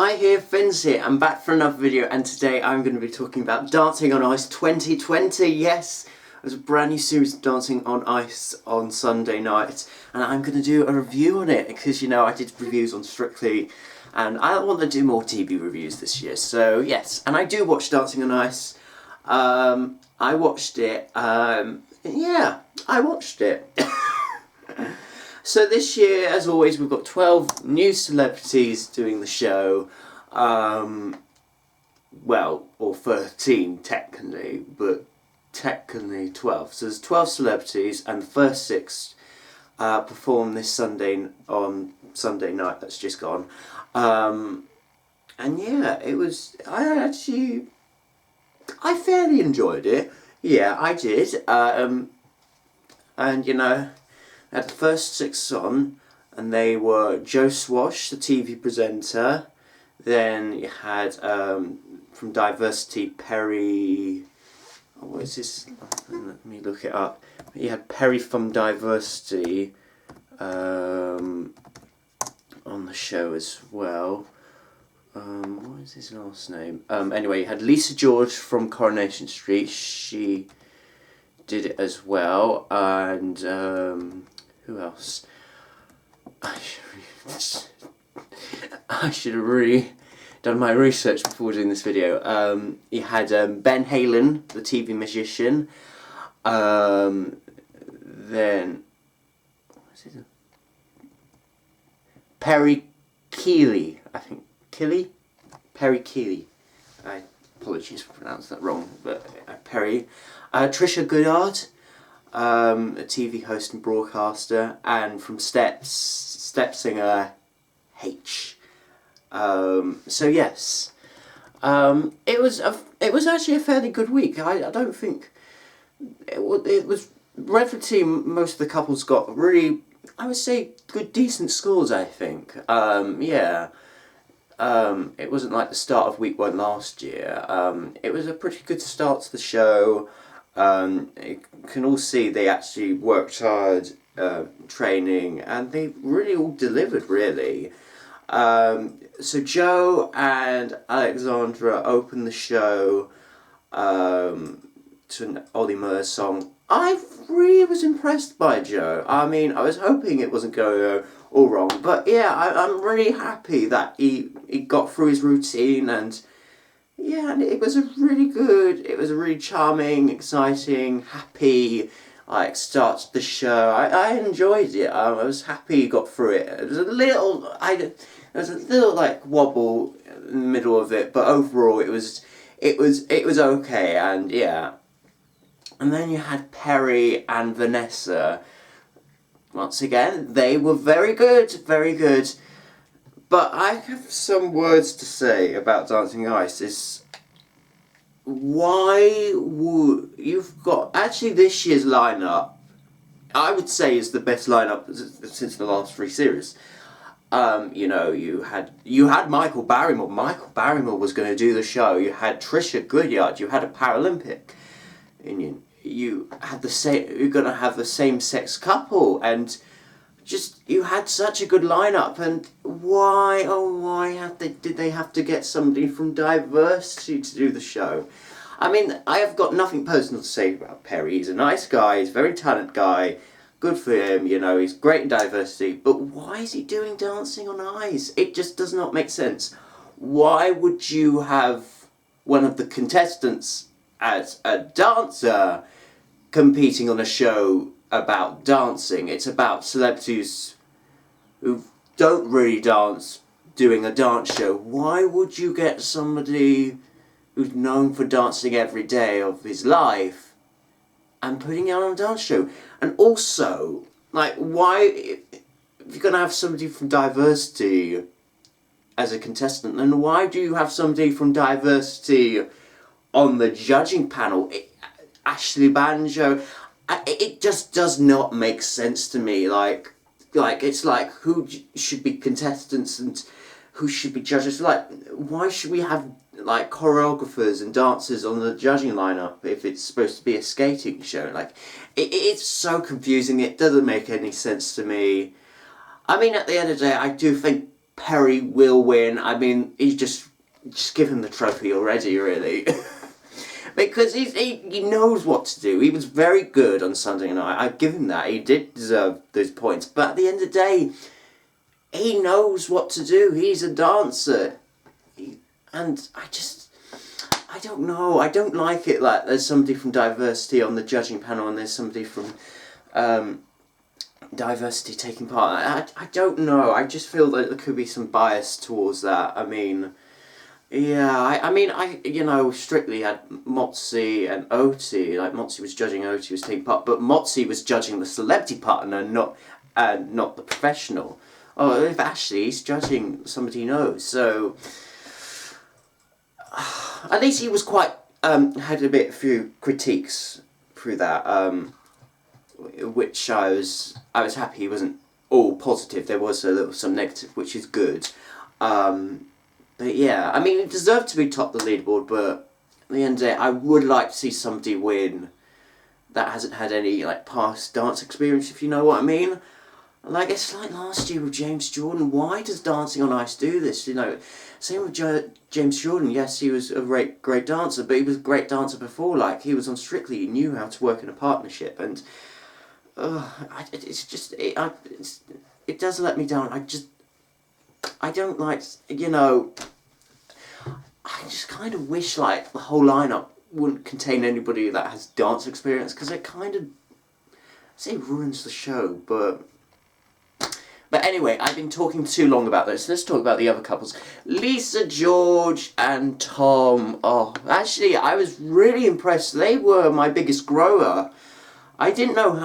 Hi here, Finns here. I'm back for another video, and today I'm going to be talking about Dancing on Ice 2020. Yes, there's a brand new series of Dancing on Ice on Sunday night, and I'm going to do a review on it because, you know, I did reviews on Strictly, and I want to do more TV reviews this year. So yes, and I do watch Dancing on Ice. I watched it. Yeah, I watched it. So this year, as always, we've got 12 new celebrities doing the show. Well, or 13 technically, but technically 12. So there's 12 celebrities, and the first 6 perform this Sunday on Sunday night that's just gone. And yeah, it was. I fairly enjoyed it. Yeah, I did. And you know, I had the first 6 on, and they were Joe Swash, the TV presenter. Then you had from Diversity, Perry. Oh, what is this? Let me look it up. You had Perry from Diversity on the show as well. What is his last name? Anyway, you had Lisa George from Coronation Street. She did it as well, and who else? I should have really done my research before doing this video. You had Ben Halen, the TV magician. Then what is it? Perry Keeley, I think. Perry Keeley. Apologies for pronouncing that wrong, but Perry. Trisha Goddard, a TV host and broadcaster, and from Step Singer, H. So yes, it was actually a fairly good week. I don't think it was relatively. Most of the couples got really, I would say, good, decent scores. I think. Yeah. It wasn't like the start of week 1 last year. It was a pretty good start to the show. You can all see they actually worked hard, training, and they really all delivered, really. So Joe and Alexandra opened the show to an Ollie Murs song. I really was impressed by Joe. I mean, I was hoping it wasn't going to go all wrong, but yeah, I'm really happy that he got through his routine, and yeah, and it was a really charming, exciting, happy start to the show. I enjoyed it. I was happy he got through it. It was a little like wobble in the middle of it, but overall it was okay, and yeah. And then you had Perry and Vanessa. Once again, they were very good, very good. But I have some words to say about Dancing Ice. Is why would you've got actually this year's lineup? I would say is the best lineup since the last 3 series. You know, you had Michael Barrymore. Michael Barrymore was going to do the show. You had Trisha Goddard. You had a Paralympic. And you had you're going to have the same-sex couple, and just you had such a good lineup. And why did they have to get somebody from Diversity to do the show? I mean, I have got nothing personal to say about Perry. He's a nice guy. He's a very talented guy. Good for him. You know, he's great in Diversity. But why is he doing Dancing on Ice? It just does not make sense. Why would you have one of the contestants as a dancer competing on a show about dancing? It's about celebrities who don't really dance doing a dance show. Why would you get somebody who's known for dancing every day of his life and putting it on a dance show? And also, like, why, if you're going to have somebody from Diversity as a contestant, then why do you have somebody from Diversity on the judging panel? Ashley Banjo, it just does not make sense to me. Like it's like, who should be contestants and who should be judges? Like, why should we have like choreographers and dancers on the judging lineup if it's supposed to be a skating show? Like, it's so confusing. It doesn't make any sense to me. I mean, at the end of the day, I do think Perry will win. I mean, he's just give him the trophy already, really. Because he knows what to do. He was very good on Sunday night. I give him that. He did deserve those points. But at the end of the day, he knows what to do. He's a dancer. And I don't know. I don't like it like there's somebody from diversity on the judging panel and there's somebody from diversity taking part. I don't know. I just feel that there could be some bias towards that. I mean, yeah, I Strictly had Motzi and Oti. Like, Motzi was judging, Oti was taking part, but Motzi was judging the celebrity partner, not the professional. Oh, if Ashley, he's judging somebody he knows, so at least he was quite had a few critiques through that, which I was happy he wasn't all positive. There was some negative, which is good. But yeah, I mean, it deserved to be top the leaderboard, but at the end of the day, I would like to see somebody win that hasn't had any like past dance experience, if you know what I mean. Like, it's like last year with James Jordan. Why does Dancing on Ice do this? You know, same with James Jordan. Yes, he was a great dancer, but he was a great dancer before. Like, he was on Strictly. He knew how to work in a partnership, and it does let me down. I don't like, I just kind of wish, like, the whole lineup wouldn't contain anybody that has dance experience, because it kind of, I say ruins the show, but anyway, I've been talking too long about this. Let's talk about the other couples. Lisa George and Tom. Oh, actually, I was really impressed. They were my biggest grower. I didn't know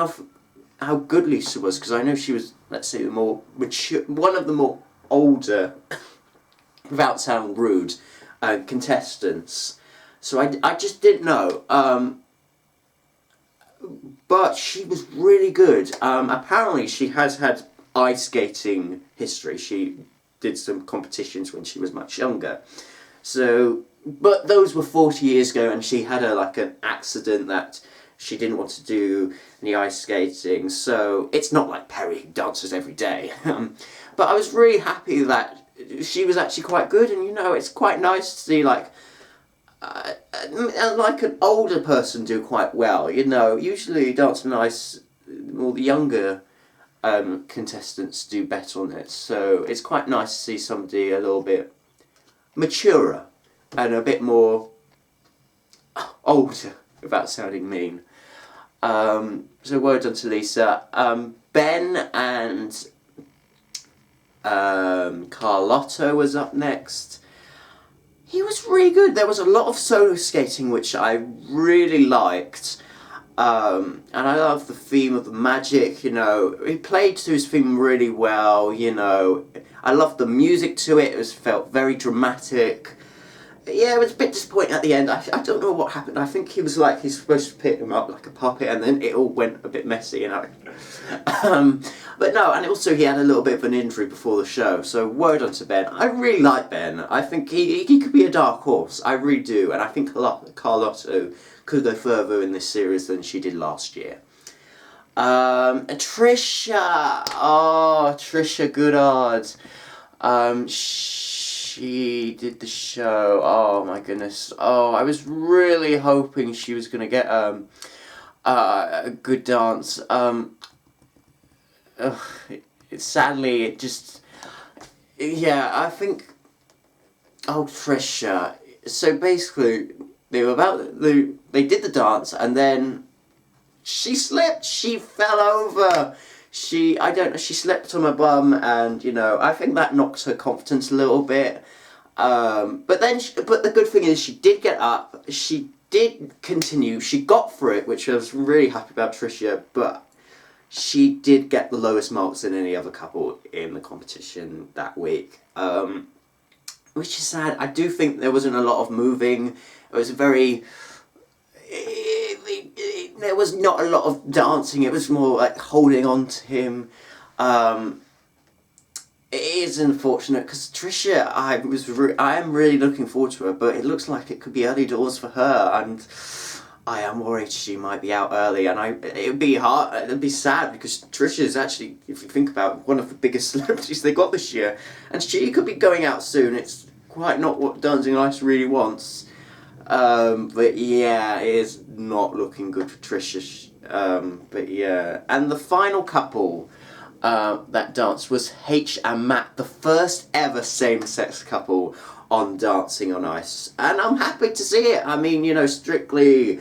how good Lisa was, because I know she was, let's say, the more mature, one of the more older, without sounding rude, contestants. So I just didn't know. But she was really good. Apparently she has had ice skating history. She did some competitions when she was much younger. So, but those were 40 years ago, and she had an accident that she didn't want to do any ice skating. So it's not like Perry who dances every day. But I was really happy that she was actually quite good, and it's quite nice to see like an older person do quite well. Usually Dancing on Ice, all the younger contestants do better on it. So it's quite nice to see somebody a little bit maturer and a bit more older, without sounding mean. So well done to Lisa. Ben and Carlotto was up next. He was really good. There was a lot of solo skating, which I really liked. And I love the theme of the magic, He played to his theme really well, I loved the music to it. It felt very dramatic. Yeah, it was a bit disappointing at the end. I don't know what happened. I think he's supposed to pick him up like a puppet, and then it all went a bit messy, But no, and also he had a little bit of an injury before the show, so word on to Ben. I really like Ben. I think he could be a dark horse. I really do, and I think Carlotto could go further in this series than she did last year. Trisha. Oh, Trisha Goodard. She did the show. Oh my goodness. Oh, I was really hoping she was going to get a good dance. Sadly, it just... Yeah, I think... Oh, Trisha. So basically, they did the dance, and then she slipped. She fell over. She slipped on her bum, and, I think that knocked her confidence a little bit. But the good thing is she did get up. She did continue. She got through it, which I was really happy about Trisha, but she did get the lowest marks than any other couple in the competition that week, which is sad. I do think there wasn't a lot of moving. It was there was not a lot of dancing. It was more like holding on to him. It is unfortunate because Trisha, I am really looking forward to her, but it looks like it could be early doors for her, and I am worried she might be out early, and it'd be hard. It'd be sad because Trisha is actually, if you think about it, one of the biggest celebrities they got this year, and she could be going out soon. It's quite not what Dancing on Ice really wants. But yeah, it is not looking good for Trisha. But yeah, and the final couple that danced was H and Matt, the first ever same-sex couple on Dancing on Ice, and I'm happy to see it. I mean, you know, strictly,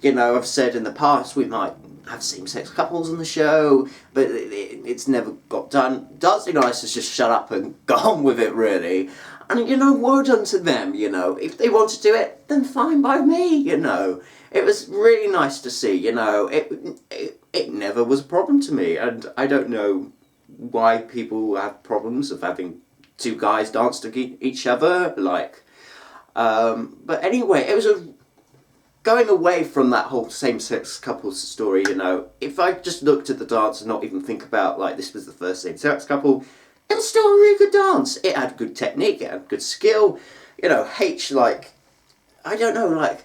you know, I've said in the past we might have same-sex couples on the show, but it's never got done. Dancing on Ice has just shut up and gone with it, really. And, you know, well done to them, you know. If they want to do it, then fine by me, you know. It was really nice to see, you know. It never was a problem to me, and I don't know why people have problems of having two guys dance to each other, like, but anyway, it was going away from that whole same-sex couples story, you know. If I just looked at the dance and not even think about, like, this was the first same-sex couple, it was still a really good dance. It had good technique, it had good skill, you know. H, like, I don't know, like,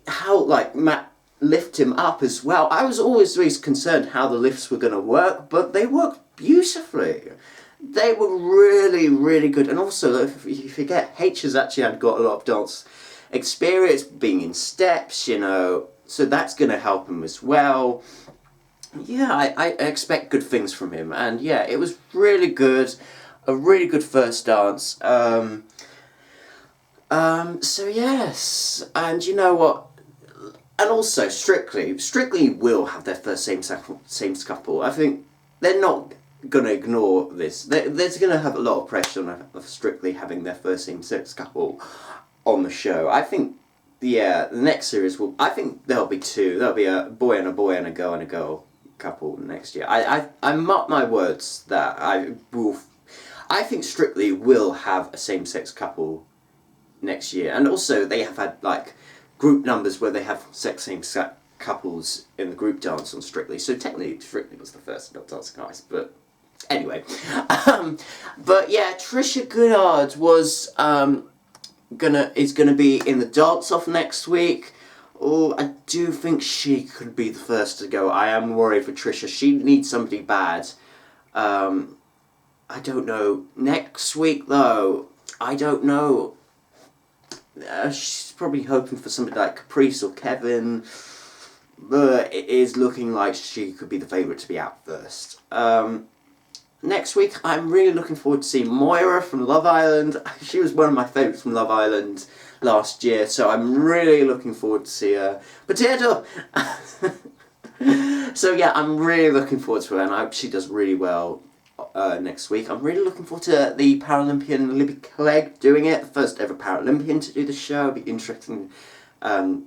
how, like, Matt lift him up as well. I was always really concerned how the lifts were going to work, but they worked beautifully. They were really, really good. And also, if you forget, H has actually got a lot of dance experience, being in steps, you know, so that's going to help him as well. Yeah, I expect good things from him. And yeah, it was really good. A really good first dance. So yes. And you know what? And also, Strictly will have their first same-sex couple. I think they're not going to ignore this. There's going to have a lot of pressure on Strictly having their first same-sex couple on the show. I think, yeah, the next series will. I think there'll be two. There'll be a boy and a girl couple next year. I mark my words that I will. I think Strictly will have a same-sex couple next year, and also they have had like group numbers where they have same-sex couples in the group dance on Strictly. So technically, Strictly was the first not Dancing on Ice, but anyway. But yeah, Trisha Goddard was is gonna be in the dance-off next week. Oh, I do think she could be the first to go. I am worried for Trisha. She needs somebody bad. I don't know. Next week though, I don't know. She's probably hoping for somebody like Caprice or Kevin, but it is looking like she could be the favourite to be out first. Next week, I'm really looking forward to seeing Moira from Love Island. She was one of my favourites from Love Island last year, so I'm really looking forward to see her. Potato! So yeah, I'm really looking forward to her, and I hope she does really well next week. I'm really looking forward to the Paralympian Libby Clegg doing it, the first ever Paralympian to do the show. It'll be interesting. Well,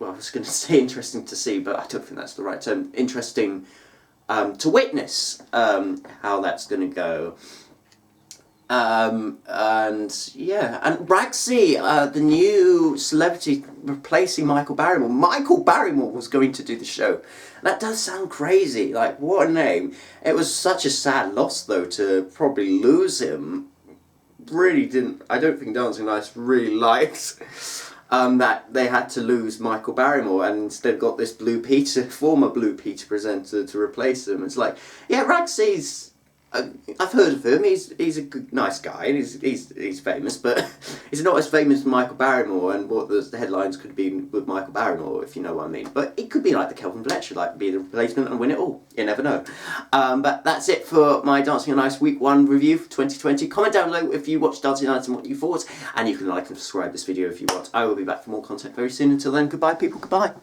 I was going to say interesting to see, but I don't think that's the right term. Interesting to witness how that's going to go. And yeah, and Ragsy, the new celebrity replacing Michael Barrymore. Michael Barrymore was going to do the show. That does sound crazy. Like, what a name. It was such a sad loss, though, to probably lose him. Really didn't. I don't think Dancing on Ice really liked that they had to lose Michael Barrymore and instead got this former Blue Peter presenter to replace him. It's like, yeah, Ragsy's. I've heard of him. He's a good, nice guy, and he's famous, but he's not as famous as Michael Barrymore and what the headlines could be with Michael Barrymore, if you know what I mean. But it could be like the Kelvin Fletcher, like be the replacement and win it all. You never know. But that's it for my Dancing on Ice Week 1 review for 2020. Comment down below if you watched Dancing on Ice and what you thought, and you can like and subscribe this video if you want. I will be back for more content very soon. Until then, goodbye, people. Goodbye.